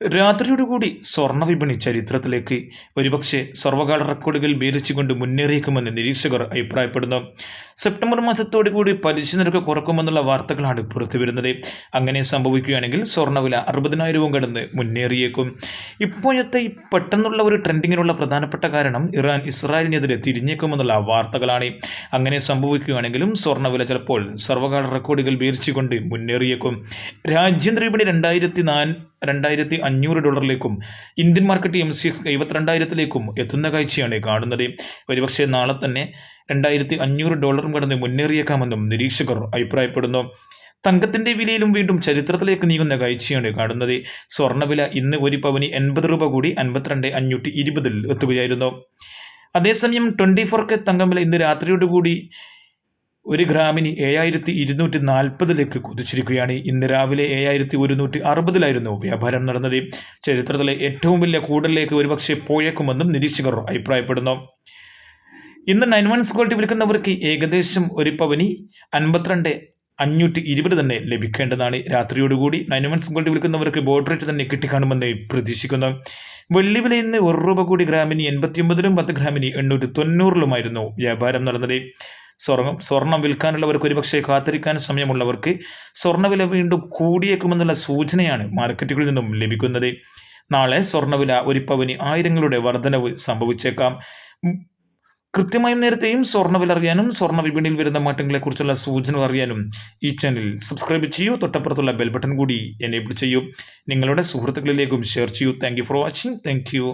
രാത്രിയോടുകൂടി സ്വർണ്ണ വിപണി ചരിത്രത്തിലേക്ക് ഒരുപക്ഷെ സർവകാല റെക്കോർഡുകൾ ഭേദിച്ചുകൊണ്ട് മുന്നേറിയേക്കുമെന്ന് നിരീക്ഷകർ അഭിപ്രായപ്പെടുന്നു. സെപ്റ്റംബർ മാസത്തോടുകൂടി പലിശ നിരക്ക് കുറക്കുമെന്നുള്ള വാർത്തകളാണ് പുറത്തുവരുന്നത്. അങ്ങനെ സംഭവിക്കുകയാണെങ്കിൽ സ്വർണ്ണവില 60,000 കടന്ന് മുന്നേറിയേക്കും. ഇപ്പോഴത്തെ ഈ പെട്ടെന്നുള്ള ഒരു ട്രെൻഡിങ്ങിനുള്ള പ്രധാനപ്പെട്ട കാരണം ഇറാൻ ഇസ്രായേലിനെതിരെ തിരിഞ്ഞേക്കുമെന്നുള്ള വാർത്തകളാണ്. അങ്ങനെ സംഭവിക്കുകയാണെങ്കിലും സ്വർണ്ണവില ചിലപ്പോൾ സർവകാല റെക്കോർഡുകൾ ഭേദിച്ചുകൊണ്ട് മുന്നേറിയേക്കും. രാജ്യാന്തര വിപണി $2,500 ഇന്ത്യൻ മാർക്കറ്റ് MCX 72,000 എത്തുന്ന കാഴ്ചയാണ് കാണുന്നത്. ഒരുപക്ഷെ നാളെ തന്നെ $2,500 കടന്ന് മുന്നേറിയേക്കാമെന്നും നിരീക്ഷകർ അഭിപ്രായപ്പെടുന്നു. തങ്കത്തിന്റെ വിലയിലും വീണ്ടും ചരിത്രത്തിലേക്ക് നീങ്ങുന്ന കാഴ്ചയാണ് കാണുന്നത്. സ്വർണ്ണവില ഇന്ന് ഒരു പവന് 80 രൂപ കൂടി 52,520 എത്തുകയായിരുന്നു. അതേസമയം 24K തങ്കം വില ഇന്ന് രാത്രിയോടുകൂടി 1 ഗ്രാമിന് 7,240 കുതിച്ചിരിക്കുകയാണ്. ഇന്ന് രാവിലെ 7,160 വ്യാപാരം നടന്നത്. ചരിത്രത്തിലെ ഏറ്റവും വലിയ കൂടുതലേക്ക് ഒരുപക്ഷെ പോയേക്കുമെന്നും നിരീക്ഷകർ അഭിപ്രായപ്പെടുന്നു. ഇന്ന് 9 വൺസ് ഗോൾഡ് വിൽക്കുന്നവർക്ക് ഏകദേശം ഒരു പവന് 52,520 തന്നെ ലഭിക്കേണ്ടതാണ്. രാത്രിയോടുകൂടി 9 വൺസ് ഗോൾഡ് വിൽക്കുന്നവർക്ക് ബോർഡർ റേറ്റ് തന്നെ കിട്ടിക്കാണുമെന്ന് പ്രതീക്ഷിക്കുന്നു. വെള്ളി വില ഇന്ന് 1 രൂപ കൂടി ഗ്രാമിന് 89 10 ഗ്രാമിന് 890 വ്യാപാരം നടന്നത്. സ്വർണം വിൽക്കാനുള്ളവർക്ക് ഒരുപക്ഷെ കാത്തിരിക്കാൻ സമയമുള്ളവർക്ക് സ്വർണ്ണവില വീണ്ടും കൂടിയേക്കുമെന്നുള്ള സൂചനയാണ് മാർക്കറ്റുകളിൽ നിന്നും ലഭിക്കുന്നത്. നാളെ സ്വർണ്ണവില ഒരു പവന് 1000 വർധനവ് സംഭവിച്ചേക്കാം. കൃത്യമായും നേരത്തെയും സ്വർണ്ണവില അറിയാനും സ്വർണ്ണ വിപണിയിൽ വരുന്ന മാറ്റങ്ങളെക്കുറിച്ചുള്ള സൂചന അറിയാനും ഈ ചാനൽ സബ്സ്ക്രൈബ് ചെയ്യൂ. തൊട്ടപ്പുറത്തുള്ള ബെൽ ബട്ടൺ കൂടി എനേബിൾ ചെയ്യൂ. നിങ്ങളുടെ സുഹൃത്തുക്കളിലേക്കും ഷെയർ ചെയ്യൂ. Thank you for watching. Thank you.